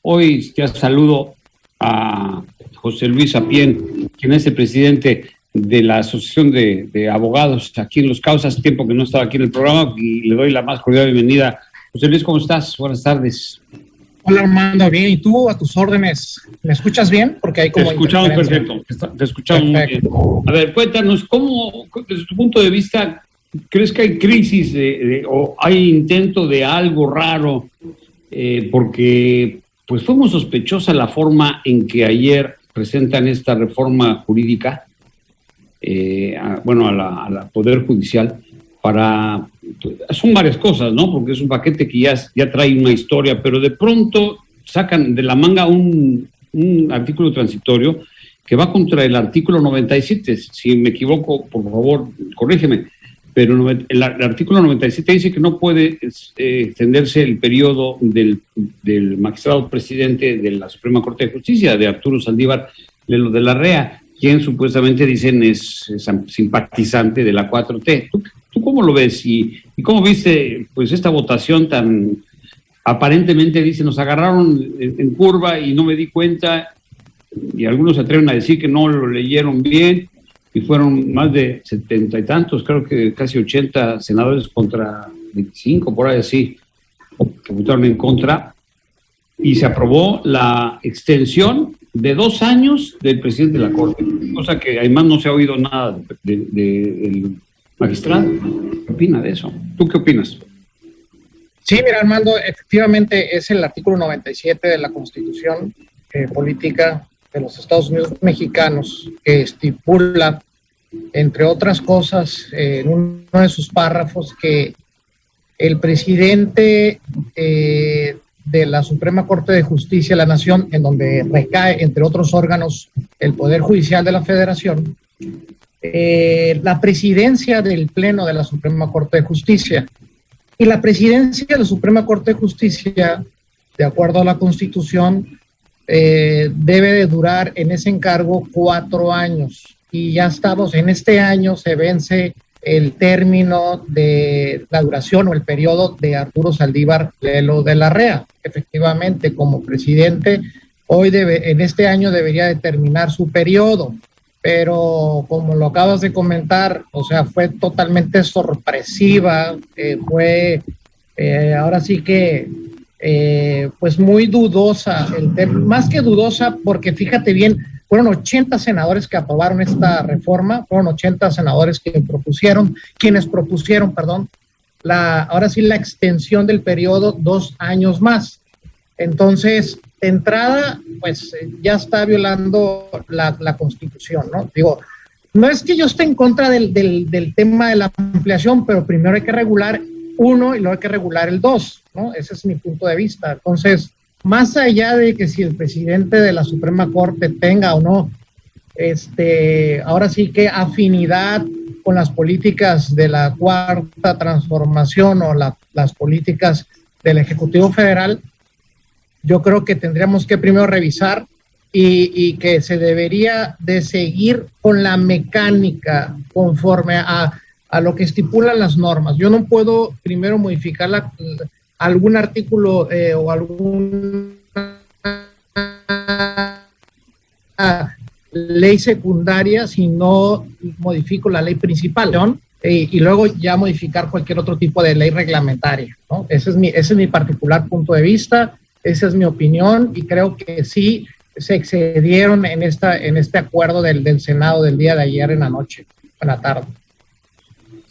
Hoy ya saludo a José Luis Apien, quien es el presidente de la Asociación de Abogados aquí en Los Cabos. Hace tiempo que no estaba aquí en el programa y le doy la más cordial bienvenida. José Luis, ¿cómo estás? Buenas tardes. Hola, Armando, bien. ¿Y tú, a tus órdenes? ¿Me escuchas bien? Porque hay como te escuchamos perfecto. Te escuchamos muy bien. A ver, cuéntanos, ¿cómo, desde tu punto de vista, crees que hay crisis o hay intento de algo raro? Porque pues fue muy sospechosa la forma en que ayer presentan esta reforma jurídica, a la Poder Judicial, son varias cosas, ¿no? Porque es un paquete que ya trae una historia, pero de pronto sacan de la manga un artículo transitorio que va contra el artículo 97. Si me equivoco, por favor, corrígeme. Pero el artículo 97 dice que no puede extenderse el periodo del magistrado presidente de la Suprema Corte de Justicia, de Arturo Saldívar Lelo de la Rea, quien supuestamente dicen es simpatizante de la 4T. ¿Tú cómo lo ves? ¿Y cómo viste pues esta votación tan aparentemente, dice, nos agarraron en curva y no me di cuenta, y algunos se atreven a decir que no lo leyeron bien, y fueron más de 70 y tantos, creo que casi 80 senadores contra 25, por ahí así, que votaron en contra, y se aprobó la extensión de 2 años del presidente de la Corte, cosa que además no se ha oído nada del magistrado. ¿Qué opina de eso? ¿Tú qué opinas? Sí, mira, Armando, efectivamente es el artículo 97 de la Constitución Política de los Estados Unidos Mexicanos, que estipula, entre otras cosas, en uno de sus párrafos, que el presidente de la Suprema Corte de Justicia de la Nación, en donde recae, entre otros órganos, el Poder Judicial de la Federación, la presidencia del Pleno de la Suprema Corte de Justicia. Y la presidencia de la Suprema Corte de Justicia, de acuerdo a la Constitución, debe de durar en ese encargo 4 años, y ya estamos, en este año se vence el término de la duración o el periodo de Arturo Saldívar Lelo de la Rea. Efectivamente, como presidente, en este año debería de terminar su periodo, pero como lo acabas de comentar, o sea, fue totalmente sorpresiva, ahora sí que pues muy dudosa, más que dudosa, porque fíjate bien, fueron 80 senadores que aprobaron esta reforma, fueron 80 senadores quienes propusieron, ahora sí la extensión del periodo 2 años más. Entonces, de entrada, pues ya está violando la Constitución, ¿no? Digo, no es que yo esté en contra del tema de la ampliación, pero primero hay que regular uno y luego hay que regular el 2, ¿no? Ese es mi punto de vista. Entonces, más allá de que si el presidente de la Suprema Corte tenga o no, ahora sí que afinidad con las políticas de la Cuarta Transformación o las políticas del Ejecutivo Federal, yo creo que tendríamos que primero revisar y que se debería de seguir con la mecánica conforme a lo que estipulan las normas. Yo no puedo primero modificar algún artículo o alguna ley secundaria si no modifico la ley principal, ¿no? Y luego ya modificar cualquier otro tipo de ley reglamentaria, ¿no? Ese es mi particular punto de vista, esa es mi opinión, y creo que sí se excedieron en este acuerdo del Senado del día de ayer en la tarde.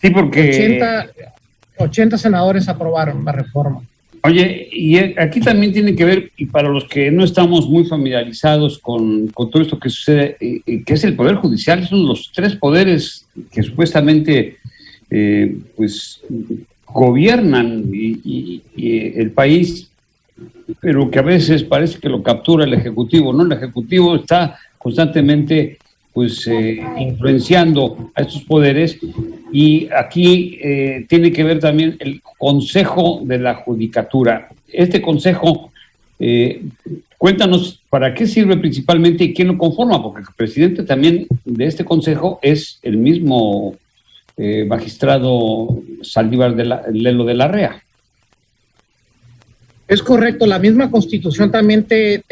Sí, porque 80 senadores aprobaron la reforma. Oye, y aquí también tiene que ver, y para los que no estamos muy familiarizados con todo esto que sucede, que es el Poder Judicial, son los 3 poderes que supuestamente pues gobiernan y el país, pero que a veces parece que lo captura el Ejecutivo, ¿no? El Ejecutivo está constantemente pues influenciando a estos poderes, y aquí tiene que ver también el Consejo de la Judicatura. Este consejo, cuéntanos para qué sirve principalmente y quién lo conforma, porque el presidente también de este consejo es el mismo magistrado Saldívar Lelo de la Rea. Es correcto, la misma Constitución también te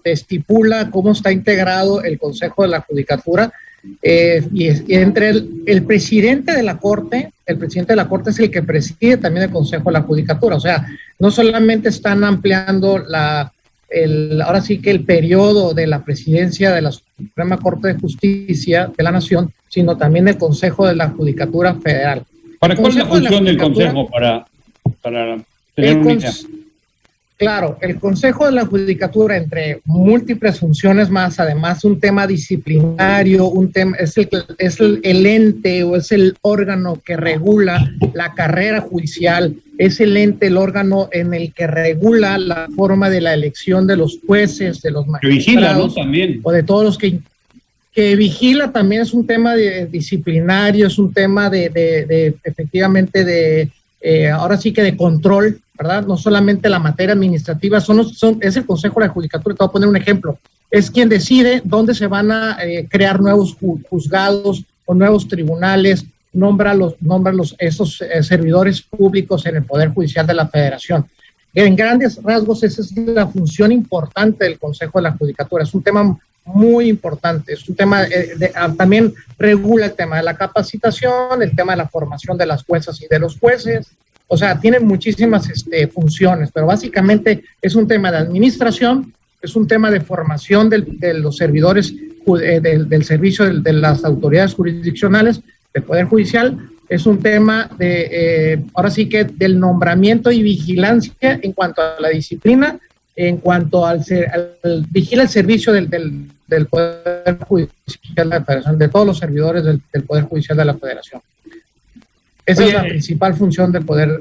estipula cómo está integrado el Consejo de la Judicatura, y entre el presidente de la Corte es el que preside también el Consejo de la Judicatura. O sea, no solamente están ampliando ahora sí que el periodo de la presidencia de la Suprema Corte de Justicia de la Nación, sino también el Consejo de la Judicatura Federal. ¿Para cuál es la función del Consejo para tener una idea? Claro, el Consejo de la Judicatura, entre múltiples funciones más, además un tema disciplinario, es el ente o es el órgano que regula la carrera judicial, es el ente, el órgano en el que regula la forma de la elección de los jueces, de los magistrados. Que vigila, ¿no? También. O de todos los que vigila, también es un tema disciplinario, es un tema efectivamente ahora sí que de control, ¿verdad? No solamente la materia administrativa, es el Consejo de la Judicatura. Te voy a poner un ejemplo. Es quien decide dónde se van a crear nuevos juzgados o nuevos tribunales, nombra esos servidores públicos en el Poder Judicial de la Federación. En grandes rasgos, esa es la función importante del Consejo de la Judicatura. Es un tema muy importante, es un tema, también regula el tema de la capacitación, el tema de la formación de las juezas y de los jueces. O sea, tienen muchísimas funciones, pero básicamente es un tema de administración, es un tema de formación de los servidores del servicio de las autoridades jurisdiccionales, del Poder Judicial, es un tema ahora sí que del nombramiento y vigilancia en cuanto a la disciplina, en cuanto vigila el servicio del Poder Judicial de la Federación, de todos los servidores del Poder Judicial de la Federación. Esa es la principal función del Poder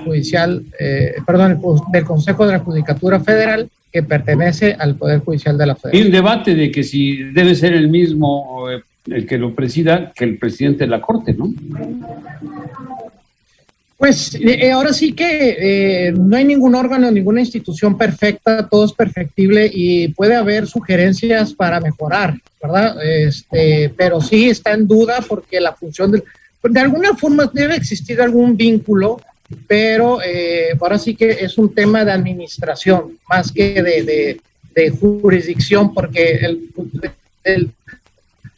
Judicial, del Consejo de la Judicatura Federal, que pertenece al Poder Judicial de la Federación. Hay un debate de que si debe ser el mismo el que lo presida que el presidente de la Corte, ¿no? Pues ahora sí que no hay ningún órgano, ninguna institución perfecta, todo es perfectible y puede haber sugerencias para mejorar, ¿verdad? Pero sí está en duda porque la función de alguna forma debe existir algún vínculo, pero ahora sí que es un tema de administración más que de jurisdicción, porque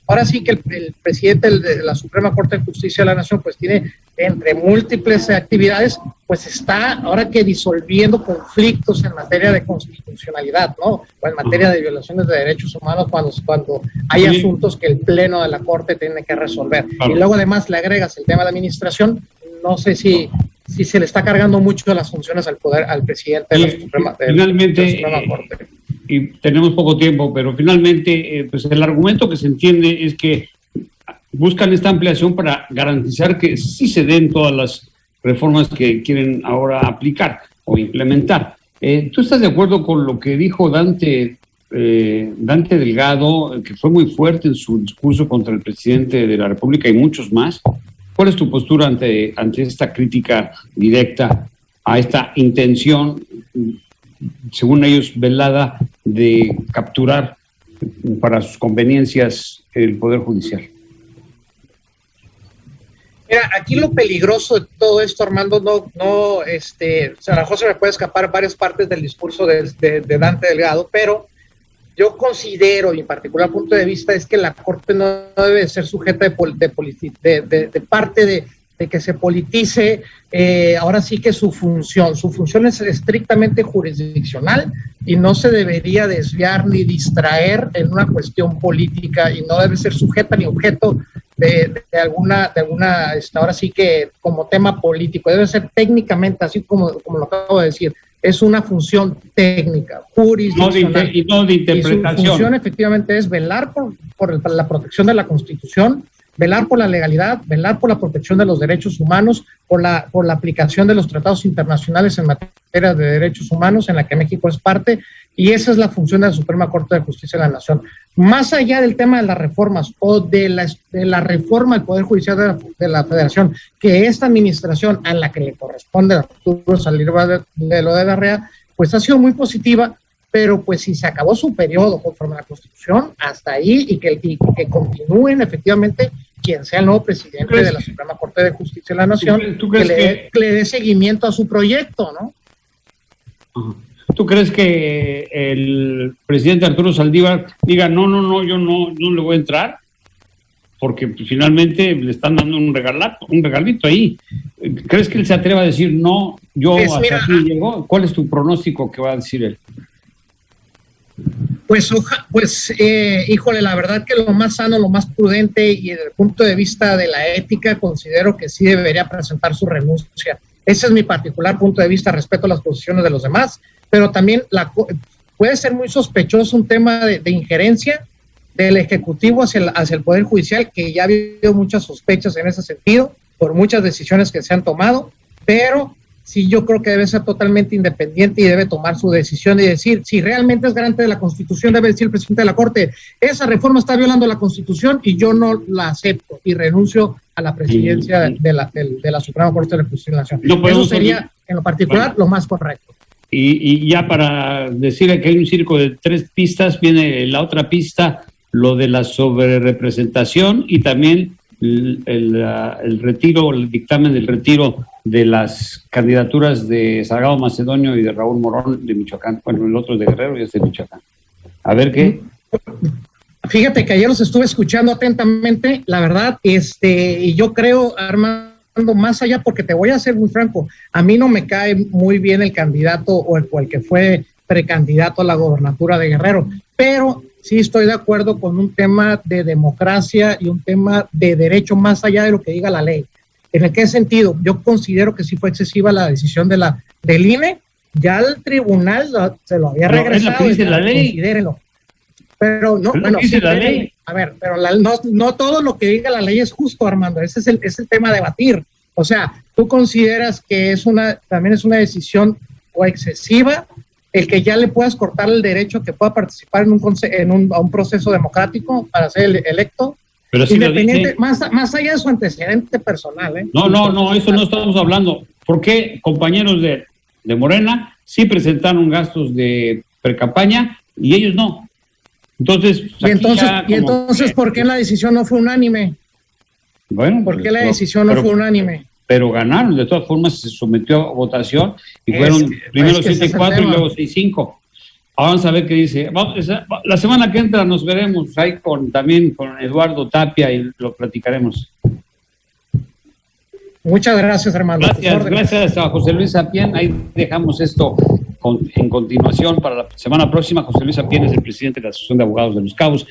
ahora sí que el presidente de la Suprema Corte de Justicia de la Nación pues tiene, entre múltiples actividades, pues está ahora que disolviendo conflictos en materia de constitucionalidad, ¿no? O en materia de violaciones de derechos humanos cuando hay asuntos que el Pleno de la Corte tiene que resolver. Y luego además le agregas el tema de administración, no sé si se le está cargando mucho las funciones al presidente de la Suprema Corte. Y tenemos poco tiempo, pero finalmente pues el argumento que se entiende es que buscan esta ampliación para garantizar que sí se den todas las reformas que quieren ahora aplicar o implementar. ¿Tú estás de acuerdo con lo que dijo Dante Delgado, que fue muy fuerte en su discurso contra el presidente de la República y muchos más? ¿Cuál es tu postura ante esta crítica directa a esta intención, según ellos, velada, de capturar para sus conveniencias el Poder Judicial? Mira, aquí lo peligroso de todo esto, Armando, Sara José me puede escapar varias partes del discurso de Dante Delgado, pero yo considero, y en particular punto de vista, es que la Corte no debe ser sujeta de parte de que se politice ahora sí que su función es estrictamente jurisdiccional y no se debería desviar ni distraer en una cuestión política y no debe ser sujeta ni objeto de alguna ahora sí que como tema político, debe ser técnicamente, así como lo acabo de decir, es una función técnica, jurisdiccional. Y no de interpretación. Y su función efectivamente es velar por la protección de la Constitución, velar por la legalidad, velar por la protección de los derechos humanos, por la aplicación de los tratados internacionales en materia de derechos humanos, en la que México es parte, y esa es la función de la Suprema Corte de Justicia de la Nación. Más allá del tema de las reformas o de la reforma del Poder Judicial de la Federación, que esta administración a la que le corresponde a Arturo Saldívar de lo de la REA, pues ha sido muy positiva, pero pues si se acabó su periodo conforme a la Constitución, hasta ahí, y que continúen efectivamente quien sea el nuevo presidente de la Suprema Corte de Justicia de la Nación, que le dé seguimiento a su proyecto, ¿no? Ajá. ¿Tú crees que el presidente Arturo Saldívar diga, no, yo no le voy a entrar? Porque pues, finalmente le están dando un regalito ahí. ¿Crees que él se atreva a decir, no, yo Pues, hasta aquí llego? ¿Cuál es tu pronóstico que va a decir él? Pues, híjole, la verdad que lo más sano, lo más prudente y desde el punto de vista de la ética, considero que sí debería presentar su renuncia. Ese es mi particular punto de vista respecto a las posiciones de los demás, pero también puede ser muy sospechoso un tema de injerencia del Ejecutivo hacia el Poder Judicial, que ya ha habido muchas sospechas en ese sentido, por muchas decisiones que se han tomado, pero sí yo creo que debe ser totalmente independiente y debe tomar su decisión y decir, si realmente es garante de la Constitución, debe decir el presidente de la Corte, esa reforma está violando la Constitución y yo no la acepto y renuncio a la presidencia de la Suprema Corte de Justicia Nacional. No eso sería, en lo particular, lo más correcto. Y ya para decir que hay un circo de 3 pistas, viene la otra pista, lo de la sobrerepresentación y también el retiro, el dictamen del retiro de las candidaturas de Salgado Macedonio y de Raúl Morón de Michoacán. Bueno, el otro es de Guerrero y es de Michoacán. A ver qué. Fíjate que ayer los estuve escuchando atentamente, la verdad, y yo creo, Armando, más allá, porque te voy a ser muy franco, a mí no me cae muy bien el candidato o el que fue precandidato a la gobernatura de Guerrero, pero sí estoy de acuerdo con un tema de democracia y un tema de derecho más allá de lo que diga la ley. ¿En qué sentido? Yo considero que sí fue excesiva la decisión del INE, ya el tribunal se lo había regresado. Es lo que dice la ley. Considérenlo. Pero no, bueno, sí, la ley. A ver, pero no todo lo que diga la ley es justo, Armando. Ese es el tema a debatir. O sea, ¿tú consideras que también es una decisión o excesiva el que ya le puedas cortar el derecho que pueda participar a un proceso democrático para ser electo? Pero sí independiente, más allá de su antecedente personal, ¿eh? No, eso no estamos hablando. ¿Por qué compañeros de Morena sí presentaron gastos de precampaña y ellos no? Entonces, entonces ¿por qué la decisión no fue unánime? Bueno, ¿por qué la decisión no fue unánime? Pero ganaron, de todas formas se sometió a votación y fueron primero 7-4 y luego 6-5. Vamos a ver qué dice. La semana que entra nos veremos ahí también con Eduardo Tapia y lo platicaremos. Muchas gracias, hermano. Gracias a José Luis Sapien. Ahí dejamos esto en continuación para la semana próxima. José Luis Sapien es el presidente de la Asociación de Abogados de Los Cabos.